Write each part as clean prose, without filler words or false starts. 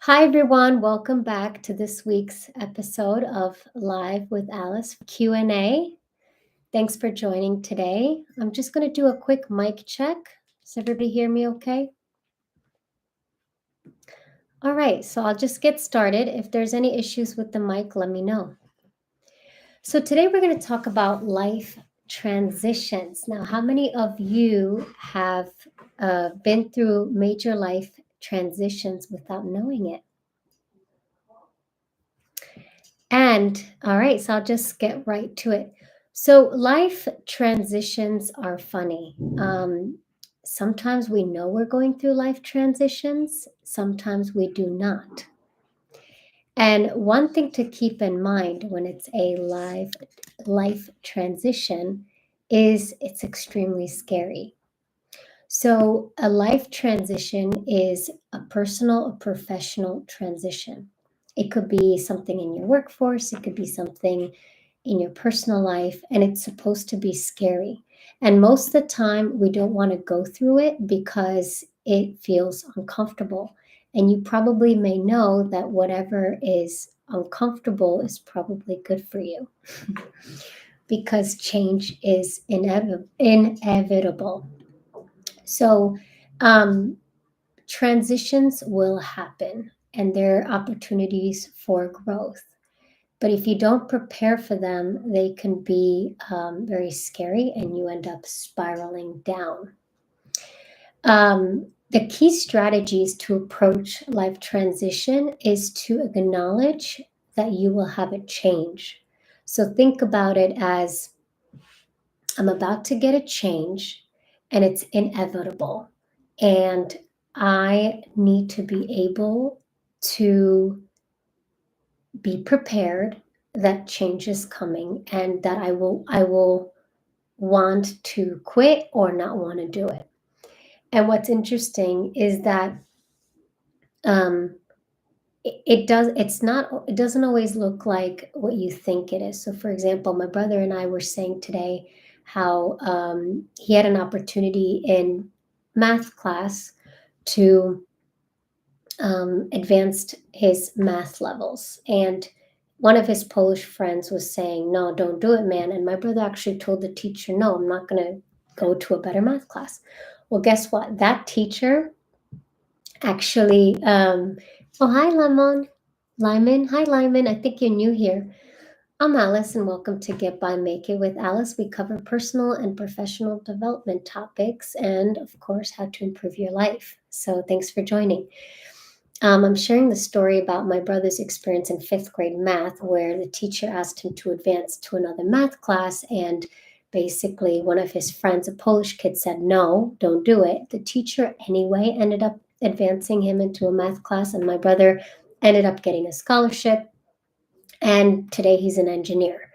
Hi, everyone. Welcome back to this week's episode of Live with Alice Q&A. Thanks for joining today. I'm just going to do a quick mic check. Does everybody hear me okay? All right, so I'll just get started. If there's any issues with the mic, let me know. So today we're going to talk about life transitions. Now, how many of you have been through major life transitions without knowing it? And all right, so I'll just get right to it. So, life transitions are funny. Sometimes we know we're going through life transitions, sometimes we do not. And one thing to keep in mind when it's a life transition is it's extremely scary. So, a life transition is a personal or professional transition. It could be something in your workforce, it could be something in your personal life, and it's supposed to be scary. And most of the time, we don't want to go through it because it feels uncomfortable. And you probably may know that whatever is uncomfortable is probably good for you because change is inevitable. So, um, transitions will happen and there are opportunities for growth. But if you don't prepare for them, they can be very scary and you end up spiraling down. The key strategies to approach life transition is to acknowledge that you will have a change. So think about it as I'm about to get a change and it's inevitable. And I need to be able to be prepared that change is coming and that I will want to quit or not want to do it. And what's interesting is that um, it doesn't always look like what you think it is. So for example, my brother and I were saying today how he had an opportunity in math class to advance his math levels, and one of his Polish friends was saying, no, don't do it, man. And my brother actually told the teacher, no, I'm not going to go to a better math class. Well, guess what, that teacher actually oh, hi, Lyman. Hi, Lyman. I think you're new here. I'm Alice, and welcome to Get By Make It with Alice. We cover personal and professional development topics and, of course, how to improve your life. So, thanks for joining. I'm sharing the story about my brother's experience in fifth grade math, where the teacher asked him to advance to another math class, and basically, one of his friends, a Polish kid, said, no, don't do it. The teacher, anyway, ended up advancing him into a math class, and my brother ended up getting a scholarship. And today he's an engineer.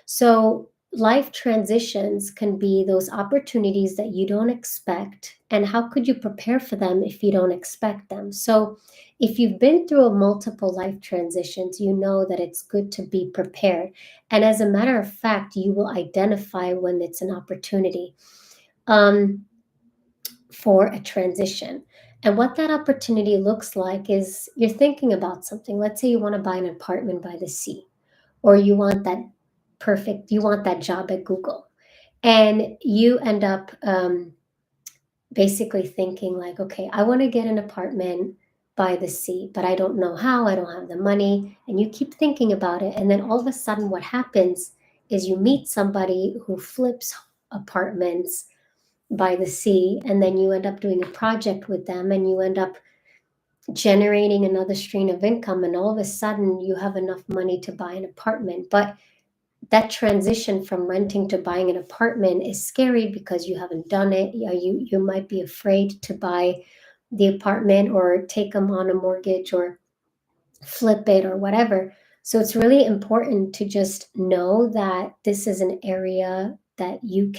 So, life transitions can be those opportunities that you don't expect. And how could you prepare for them if you don't expect them? So, if you've been through a multiple life transitions, you know that it's good to be prepared. And as a matter of fact, you will identify when it's an opportunity um, for a transition. And what that opportunity looks like is you're thinking about something. Let's say you want to buy an apartment by the sea, or you want that job at Google, and you end up basically thinking like, okay, I want to get an apartment by the sea, but I don't know how, I don't have the money. And you keep thinking about it, and then all of a sudden what happens is you meet somebody who flips apartments by the sea, and then you end up doing a project with them, and you end up generating another stream of income, and all of a sudden you have enough money to buy an apartment. But that transition from renting to buying an apartment is scary because you haven't done it. You might be afraid to buy the apartment or take them on a mortgage or flip it or whatever. So it's really important to just know that this is an area that you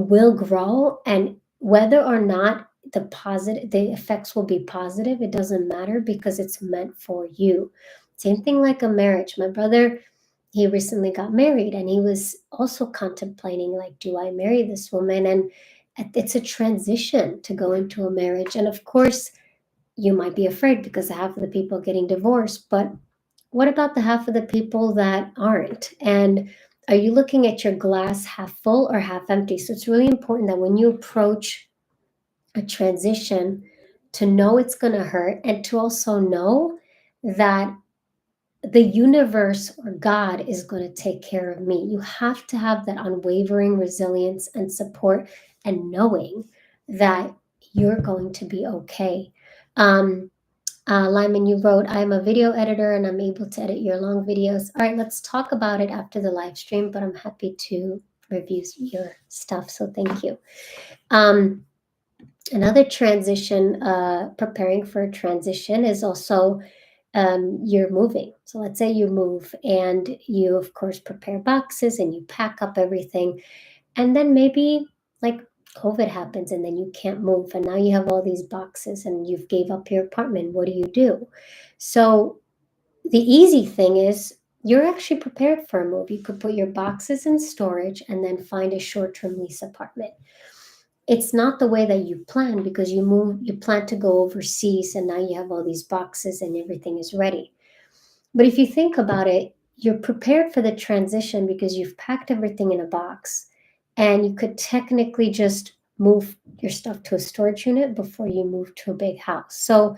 will grow, and whether or not the effects will be positive, it doesn't matter because it's meant for you. Same thing like a marriage. My brother, he recently got married, and he was also contemplating like, do I marry this woman? And it's a transition to go into a marriage, and of course you might be afraid because half of the people are getting divorced, but what about the half of the people that aren't? And are you looking at your glass half full or half empty? So it's really important that when you approach a transition, to know it's going to hurt and to also know that the universe or God is going to take care of me. You have to have that unwavering resilience and support and knowing that you're going to be okay. Um, Lyman, you wrote, I'm a video editor and I'm able to edit your long videos. All right, let's talk about it after the live stream, but I'm happy to review your stuff. So thank you. Another transition, preparing for a transition is also you're moving. So let's say you move and you, of course, prepare boxes and you pack up everything. And then maybe like COVID happens and then you can't move. And now you have all these boxes and you've gave up your apartment. What do you do? So the easy thing is you're actually prepared for a move. You could put your boxes in storage and then find a short-term lease apartment. It's not the way that you plan because you plan to go overseas and now you have all these boxes and everything is ready. But if you think about it, you're prepared for the transition because you've packed everything in a box and you could technically just move your stuff to a storage unit before you move to a big house. So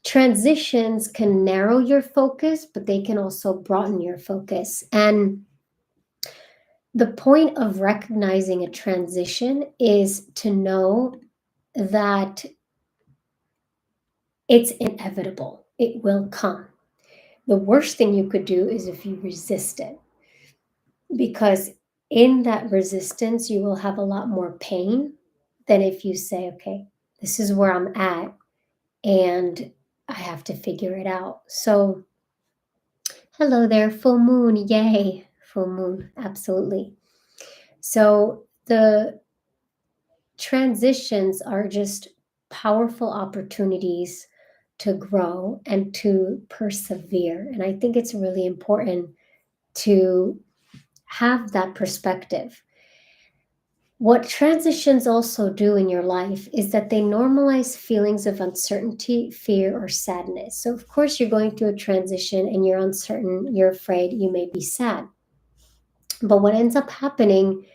transitions can narrow your focus, but they can also broaden your focus. And the point of recognizing a transition is to know that it's inevitable. It will come. The worst thing you could do is if you resist it, because in that resistance, you will have a lot more pain than if you say, okay, this is where I'm at and I have to figure it out. So, hello there, full moon. Yay, full moon. Absolutely. So, the transitions are just powerful opportunities to grow and to persevere. And I think it's really important to have that perspective. What transitions also do in your life is that they normalize feelings of uncertainty, fear, or sadness. So, of course, you're going through a transition and you're uncertain, you're afraid, you may be sad. But what ends up happening,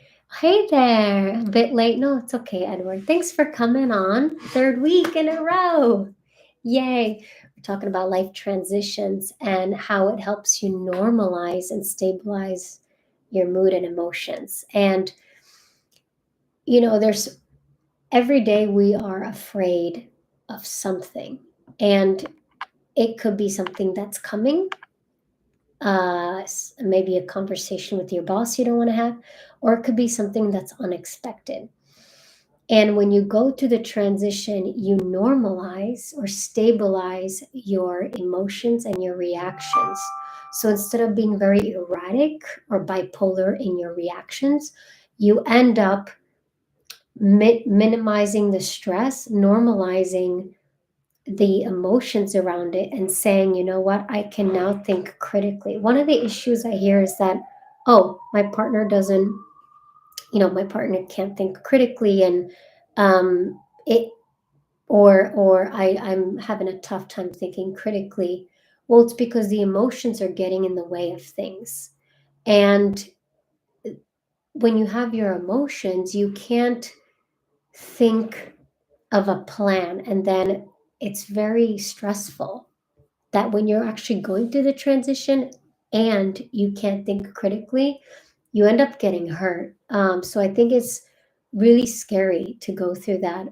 hey there, a bit late. No, it's okay, Edward. Thanks for coming on. Third week in a row. Yay. We're talking about life transitions and how it helps you normalize and stabilize your mood and emotions. And, there's every day we are afraid of something. And it could be something that's coming, maybe a conversation with your boss you don't want to have, or it could be something that's unexpected. And when you go through the transition, you normalize or stabilize your emotions and your reactions. So instead of being very erratic or bipolar in your reactions, you end up minimizing the stress, normalizing the emotions around it, and saying, you know what, I can now think critically. One of the issues I hear is that, oh, my partner can't think critically, and it or I'm having a tough time thinking critically. Well, it's because the emotions are getting in the way of things. And when you have your emotions, you can't think of a plan, and then it's very stressful that when you're actually going through the transition and you can't think critically, you end up getting hurt. So I think it's really scary to go through that.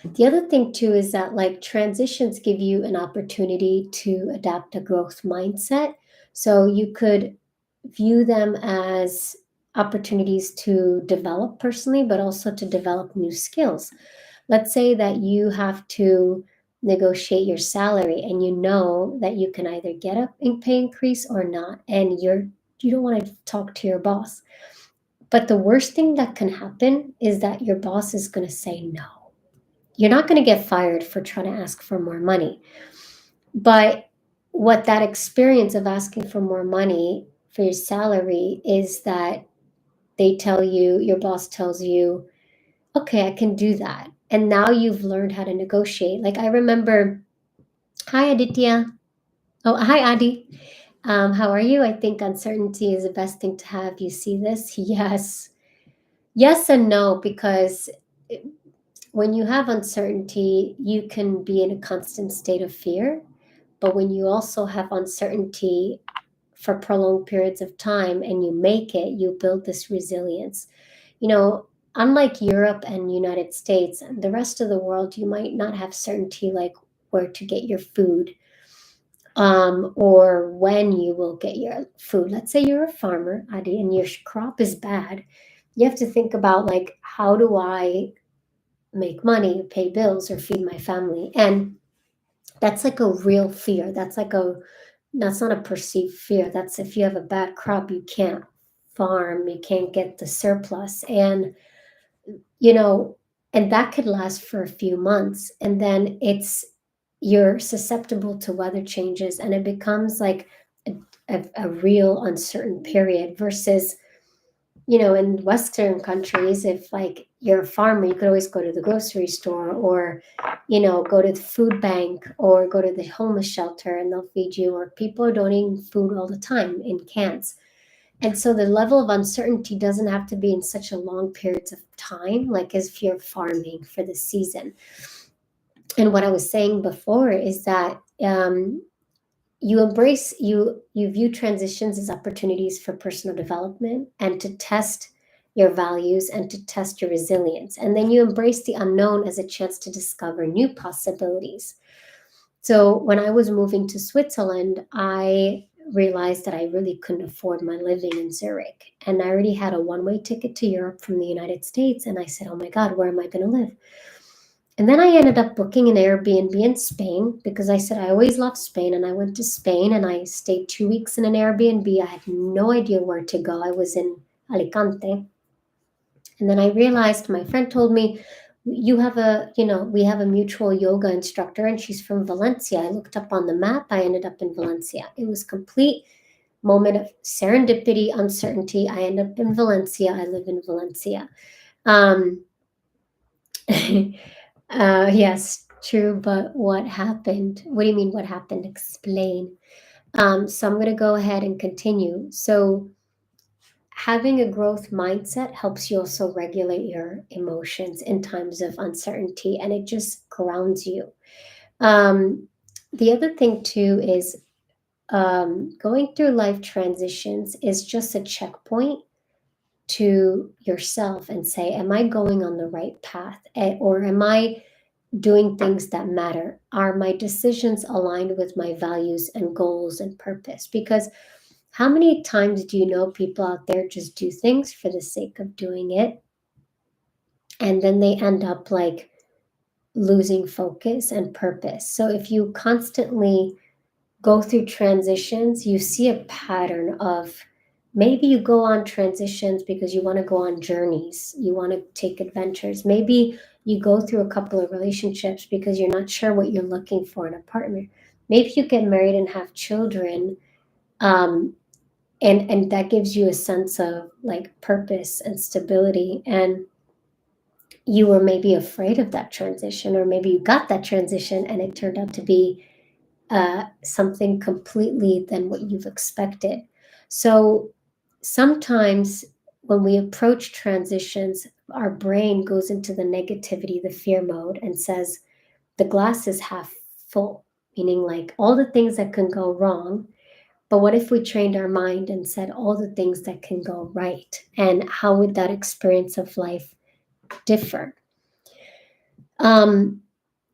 The other thing too is that like transitions give you an opportunity to adapt a growth mindset. So you could view them as opportunities to develop personally, but also to develop new skills. Let's say that you have to negotiate your salary and you know that you can either get a pay increase or not, and you don't want to talk to your boss. But the worst thing that can happen is that your boss is going to say no. You're not going to get fired for trying to ask for more money. But what that experience of asking for more money for your salary is that your boss tells you, okay, I can do that. And now you've learned how to negotiate. Like I remember, hi Aditya. Oh, hi Adi. How are you? I think uncertainty is the best thing to have. You see this? Yes. Yes and no, because when you have uncertainty, you can be in a constant state of fear. But when you also have uncertainty for prolonged periods of time and you make it, you build this resilience. You know, unlike Europe and United States, the rest of the world, you might not have certainty like where to get your food, or when you will get your food. Let's say you're a farmer, Adi, and your crop is bad. You have to think about like, how do I make money, pay bills, or feed my family? And that's like a real fear. That's not a perceived fear. That's if you have a bad crop, you can't farm, you can't get the surplus. And, you know, and that could last for a few months. And then you're susceptible to weather changes and it becomes like a real uncertain period versus, in Western countries, if like you're a farmer, you could always go to the grocery store or, go to the food bank or go to the homeless shelter and they'll feed you, or people are donating food all the time in cans. And so the level of uncertainty doesn't have to be in such a long periods of time, like as if you're farming for the season. And what I was saying before is that you view transitions as opportunities for personal development and to test your values and to test your resilience, and then you embrace the unknown as a chance to discover new possibilities. So when I was moving to Switzerland, I realized that I really couldn't afford my living in Zurich, and I already had a one-way ticket to Europe from the United States, and I said, oh my god, where am I going to live? And then I ended up booking an Airbnb in Spain because I said I always loved Spain. And I went to Spain and I stayed 2 weeks in an Airbnb. I had no idea where to go. I was in Alicante. And then I realized my friend told me, we have a mutual yoga instructor and she's from Valencia. I looked up on the map. I ended up in Valencia. It was complete moment of serendipity, uncertainty. I end up in Valencia. I live in Valencia. Um, yes, true. But what happened? What do you mean, what happened? Explain. So I'm going to go ahead and continue. So, having a growth mindset helps you also regulate your emotions in times of uncertainty and it just grounds you. Um, the other thing, too, is going through life transitions is just a checkpoint to yourself and say, am I going on the right path? Or am I doing things that matter? Are my decisions aligned with my values and goals and purpose? Because how many times do you know people out there just do things for the sake of doing it? And then they end up like losing focus and purpose. So if you constantly go through transitions, you see a pattern of maybe you go on transitions because you want to go on journeys, you want to take adventures. Maybe you go through a couple of relationships because you're not sure what you're looking for in a partner. Maybe you get married and have children, um, and that gives you a sense of like purpose and stability. And you were maybe afraid of that transition, or maybe you got that transition and it turned out to be something completely than what you've expected. So sometimes when we approach transitions, our brain goes into the negativity, the fear mode, and says the glass is half full, meaning like all the things that can go wrong. But what if we trained our mind and said all the things that can go right? And how would that experience of life differ? Um,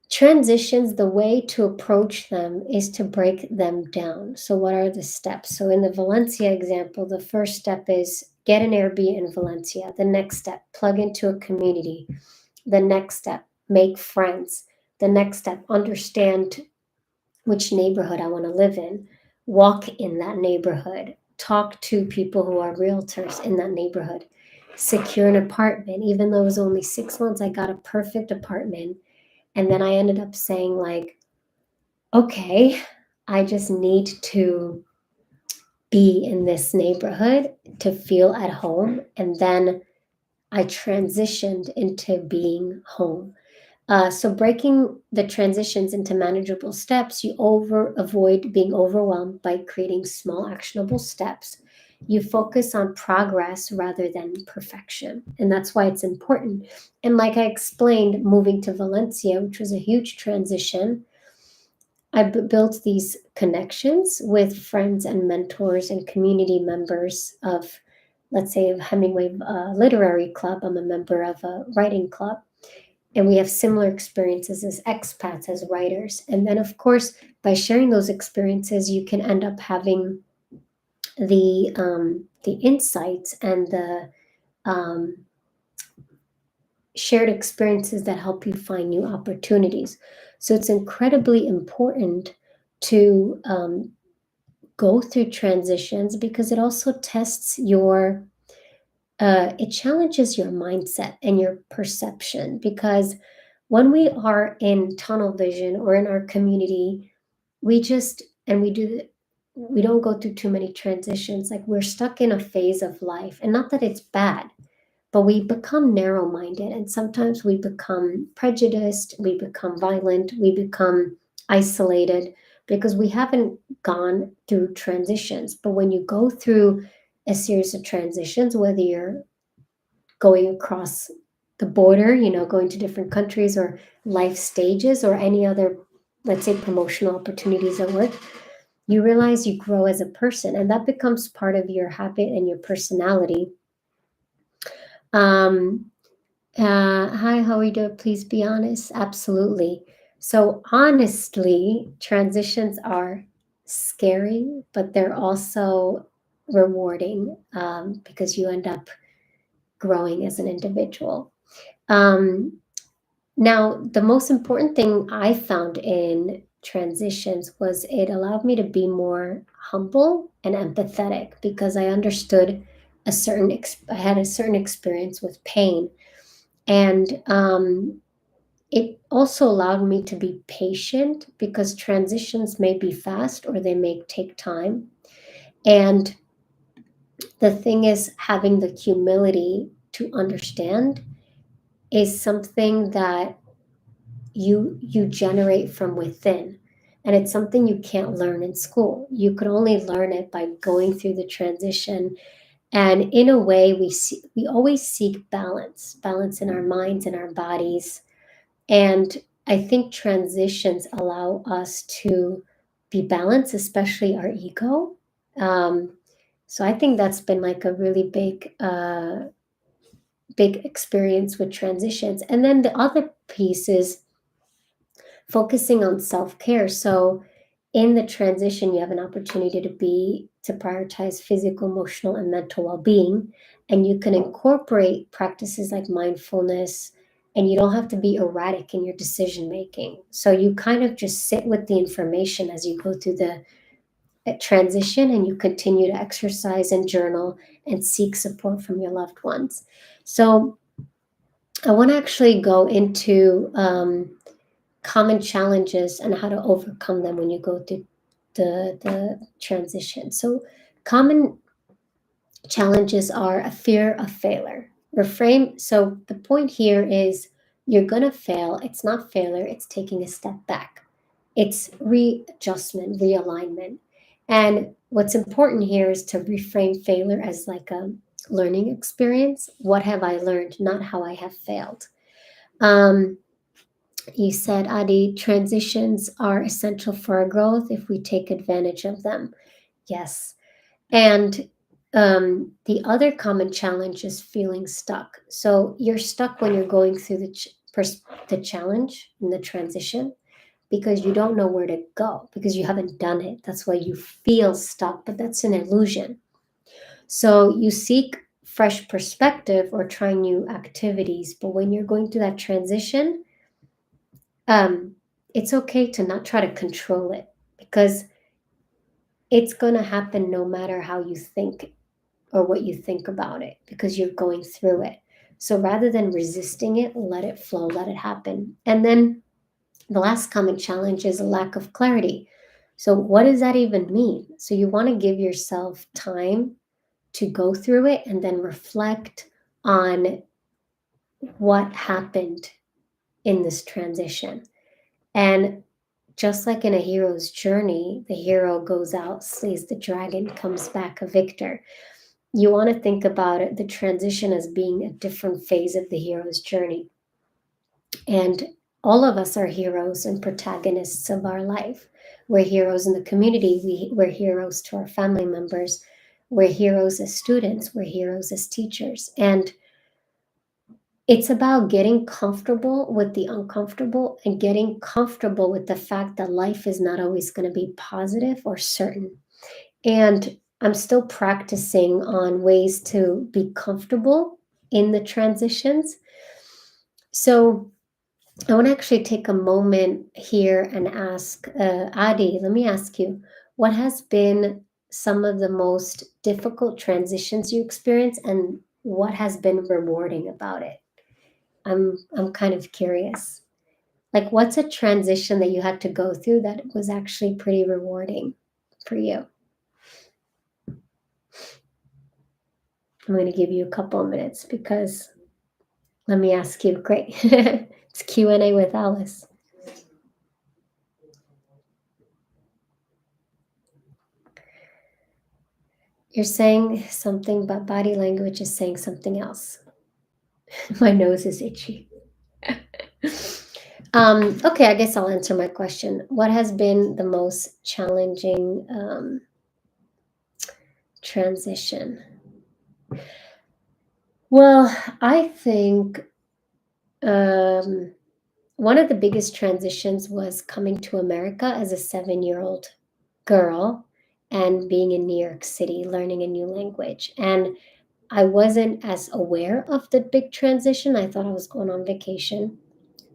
Transitions, the way to approach them is to break them down. So, what are the steps? So, in the Valencia example, the first step is get an Airbnb in Valencia. The next step, plug into a community. The next step, make friends. The next step, understand which neighborhood I want to live in. Walk in that neighborhood. Talk to people who are realtors in that neighborhood. Secure an apartment. Even though it was only 6 months, I got a perfect apartment. And then I ended up saying, like, okay, I just need to be in this neighborhood to feel at home. And then I transitioned into being home. So breaking the transitions into manageable steps, you avoid being overwhelmed by creating small actionable steps. You focus on progress rather than perfection. And that's why it's important. And like I explained, moving to Valencia, which was a huge transition, I built these connections with friends and mentors and community members of, let's say, of Hemingway Literary Club. I'm a member of a writing club, and we have similar experiences as expats, as writers. And then, of course, by sharing those experiences, you can end up having the insights and the um, shared experiences that help you find new opportunities. So it's incredibly important to go through transitions because it also tests your it challenges your mindset and your perception, because when we are in tunnel vision or in our community, we just and we do we don't go through too many transitions. Like, we're stuck in a phase of life, and not that it's bad, but we become narrow minded, and sometimes we become prejudiced, we become violent, we become isolated because we haven't gone through transitions. But when you go through a series of transitions, whether you're going across the border, going to different countries, or life stages, or any other, let's say, promotional opportunities at work, you realize you grow as a person, and that becomes part of your habit and your personality. Um, Hi, how are you doing? Please be honest. Absolutely. So, honestly, transitions are scary, but they're also rewarding, because you end up growing as an individual. Um, Now, the most important thing I found in transitions was it allowed me to be more humble and empathetic, because I understood I had a certain experience with pain. And it also allowed me to be patient, because transitions may be fast or they may take time. And the thing is, having the humility to understand is something that you generate from within, and it's something you can't learn in school. You could only learn it by going through the transition. And in a way, we always seek balance in our minds and our bodies. And I think transitions allow us to be balanced, especially our ego. um, so I think that's been like a really big experience with transitions. And then the other piece is focusing on self-care. So in the transition, you have an opportunity to prioritize physical, emotional, and mental well-being. And you can incorporate practices like mindfulness, and you don't have to be erratic in your decision making. So you kind of just sit with the information as you go through the transition, and you continue to exercise and journal and seek support from your loved ones. So I want to actually go into common challenges and how to overcome them when you go through the transition. So, common challenges are a fear of failure. Reframe. So, the point here is you're going to fail. It's not failure, it's taking a step back, it's readjustment, realignment. And what's important here is to reframe failure as like a learning experience. What have I learned, not how I have failed. Um, you said, Adi, transitions are essential for our growth if we take advantage of them. Yes. And the other common challenge is feeling stuck. So you're stuck when you're going through the challenge and the transition, because you don't know where to go, because you haven't done it. That's why you feel stuck, but that's an illusion. So you seek fresh perspective or try new activities. But when you're going through that transition, um, it's okay to not try to control it, because it's going to happen no matter how you think or what you think about it, because you're going through it. So rather than resisting it, let it flow, let it happen. And then the last common challenge is a lack of clarity. So, what does that even mean? So, you want to give yourself time to go through it and then reflect on what happened in this transition. And just like in a hero's journey, the hero goes out, slays the dragon, comes back a victor. You want to think about it, the transition as being a different phase of the hero's journey. And all of us are heroes and protagonists of our life. We're heroes in the community, we're heroes to our family members, we're heroes as students, we're heroes as teachers. And it's about getting comfortable with the uncomfortable and getting comfortable with the fact that life is not always going to be positive or certain. And I'm still practicing on ways to be comfortable in the transitions. So I want to actually take a moment here and ask Adi, let me ask you, what has been some of the most difficult transitions you experience and what has been rewarding about it? I'm kind of curious. Like, what's a transition that you had to go through that was actually pretty rewarding for you? I'm going to give you a couple of minutes because let me ask you. Great. It's Q&A with Alice. You're saying something, but body language is saying something else. My nose is itchy. Okay, I guess I'll answer my question. What has been the most challenging transition? Well, I think one of the biggest transitions was coming to America as a 7-year-old girl and being in New York City, learning a new language. And I wasn't as aware of the big transition. I thought I was going on vacation.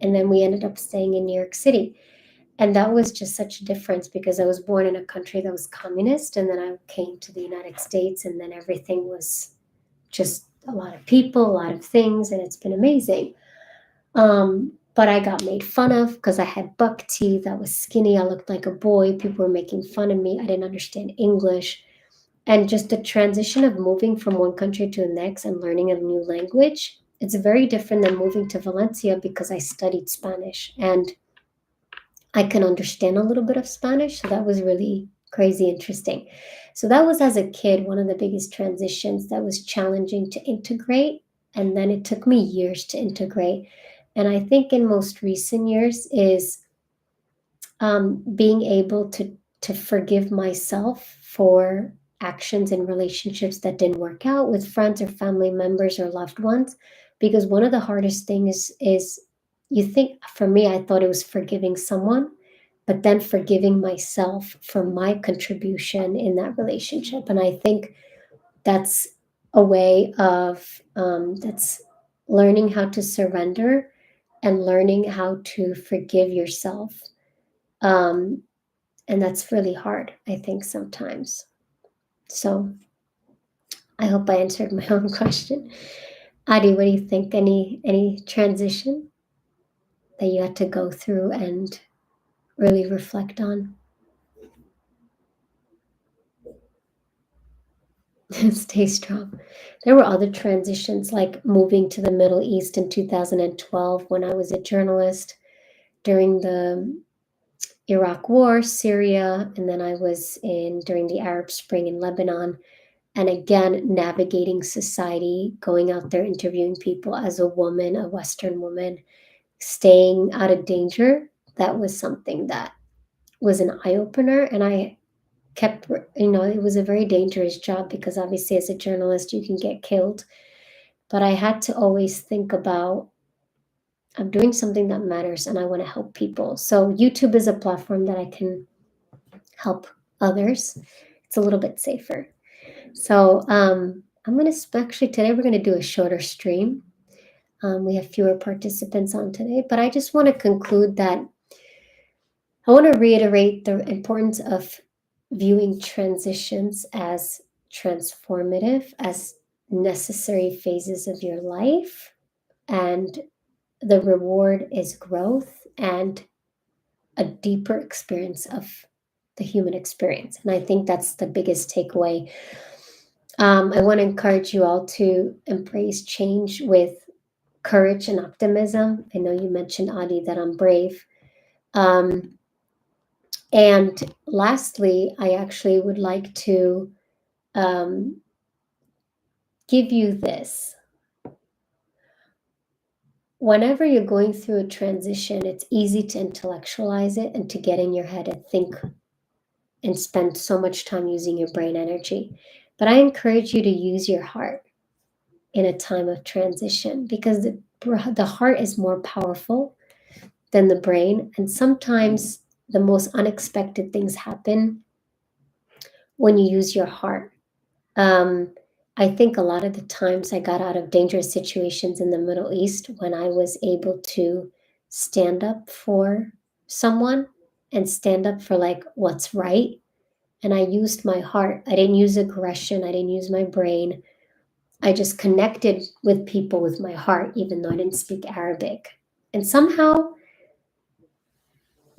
And then we ended up staying in New York City. And that was just such a difference because I was born in a country that was communist. And then I came to the United States, and then everything was just a lot of people, a lot of things. And it's been amazing. But I got made fun of because I had buck teeth. I was skinny. I looked like a boy. People were making fun of me. I didn't understand English. And just the transition of moving from one country to the next and learning a new language, it's very different than moving to Valencia because I studied Spanish and I can understand a little bit of Spanish. So that was really crazy interesting. So that was as a kid, one of the biggest transitions that was challenging to integrate. And then it took me years to integrate. And I think in most recent years is being able to forgive myself for actions and relationships that didn't work out with friends or family members or loved ones. Because one of the hardest things is you think, for me, I thought it was forgiving someone, but then forgiving myself for my contribution in that relationship. And I think that's a way of that's learning how to surrender and learning how to forgive yourself. Um, and that's really hard, I think, sometimes. So I hope I answered my own question. Adi, what do you think? Any transition that you had to go through and really reflect on? Stay strong. There were other transitions like moving to the Middle East in 2012 when I was a journalist during the Iraq War, Syria, and then I was in during the Arab Spring in Lebanon. And again, navigating society, going out there interviewing people as a woman, a Western woman, staying out of danger. That was something that was an eye opener. And I kept, it was a very dangerous job because obviously, as a journalist, you can get killed. But I had to always think about I'm doing something that matters and I want to help people. So, YouTube is a platform that I can help others. It's a little bit safer. So I'm going to actually today we're going to do a shorter stream. We have fewer participants on today, but I just want to conclude that I want to reiterate the importance of viewing transitions as transformative, as necessary phases of your life, and the reward is growth and a deeper experience of the human experience. And I think that's the biggest takeaway. I want to encourage you all to embrace change with courage and optimism. I know you mentioned, Adi, that I'm brave. Um, and lastly, I actually would like to um, give you this. Whenever you're going through a transition, it's easy to intellectualize it and to get in your head and think and spend so much time using your brain energy. But I encourage you to use your heart in a time of transition, because the heart is more powerful than the brain. And sometimes the most unexpected things happen when you use your heart. Um, I think a lot of the times I got out of dangerous situations in the Middle East when I was able to stand up for someone and stand up for like what's right. And I used my heart. I didn't use aggression. I didn't use my brain. I just connected with people with my heart, even though I didn't speak Arabic. And somehow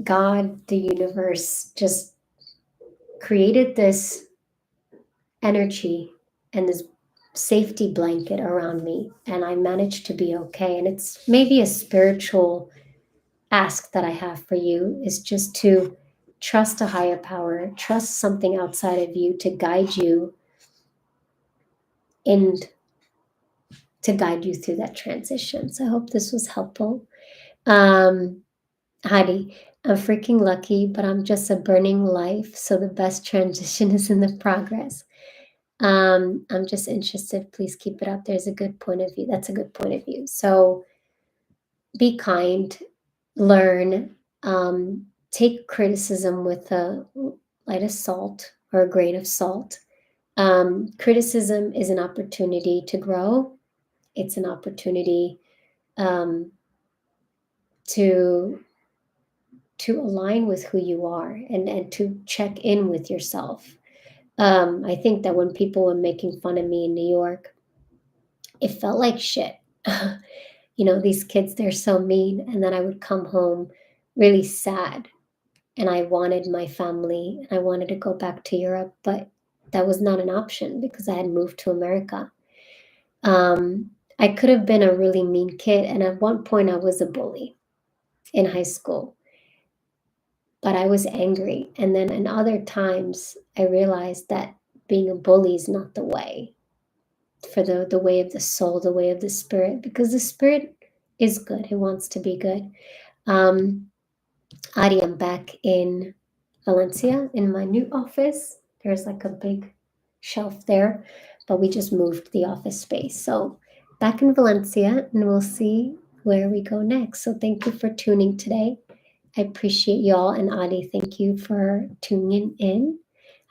God, the universe, just created this energy and this safety blanket around me, and I managed to be okay. And it's maybe a spiritual ask that I have for you, is just to trust a higher power, trust something outside of you to guide you and to guide you through that transition. So I hope this was helpful. Heidi, I'm freaking lucky, but I'm just a burning life. So the best transition is in the progress. I'm just interested. Please keep it up. There's a good point of view. That's a good point of view. So be kind, learn, take criticism with a light of salt or a grain of salt. Criticism is an opportunity to grow. It's an opportunity um, to align with who you are, and to check in with yourself. I think that when people were making fun of me in New York, it felt like shit. These kids, they're so mean. And then I would come home really sad, and I wanted my family, and I wanted to go back to Europe, but that was not an option because I had moved to America. I could have been a really mean kid, and at one point I was a bully in high school, but I was angry. And then in other times, I realized that being a bully is not the way, for the way of the soul, the way of the spirit, because the spirit is good. It wants to be good. Ari, I'm back in Valencia in my new office. There's like a big shelf there, but we just moved the office space. So back in Valencia, and we'll see where we go next. So thank you for tuning today. I appreciate y'all. And Adi, thank you for tuning in.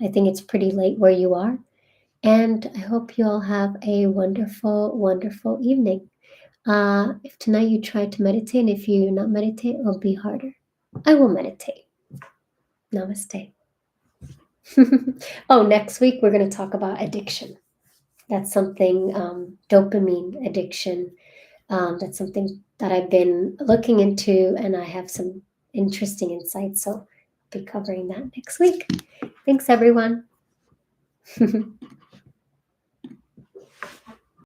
I think it's pretty late where you are. And I hope you all have a wonderful, wonderful evening. If tonight you try to meditate, and if you not meditate, it'll be harder. I will meditate. Namaste. Oh, next week we're going to talk about addiction. That's something, dopamine addiction. That's something that I've been looking into, and I have some interesting insights. So I'll be covering that next week. Thanks, everyone.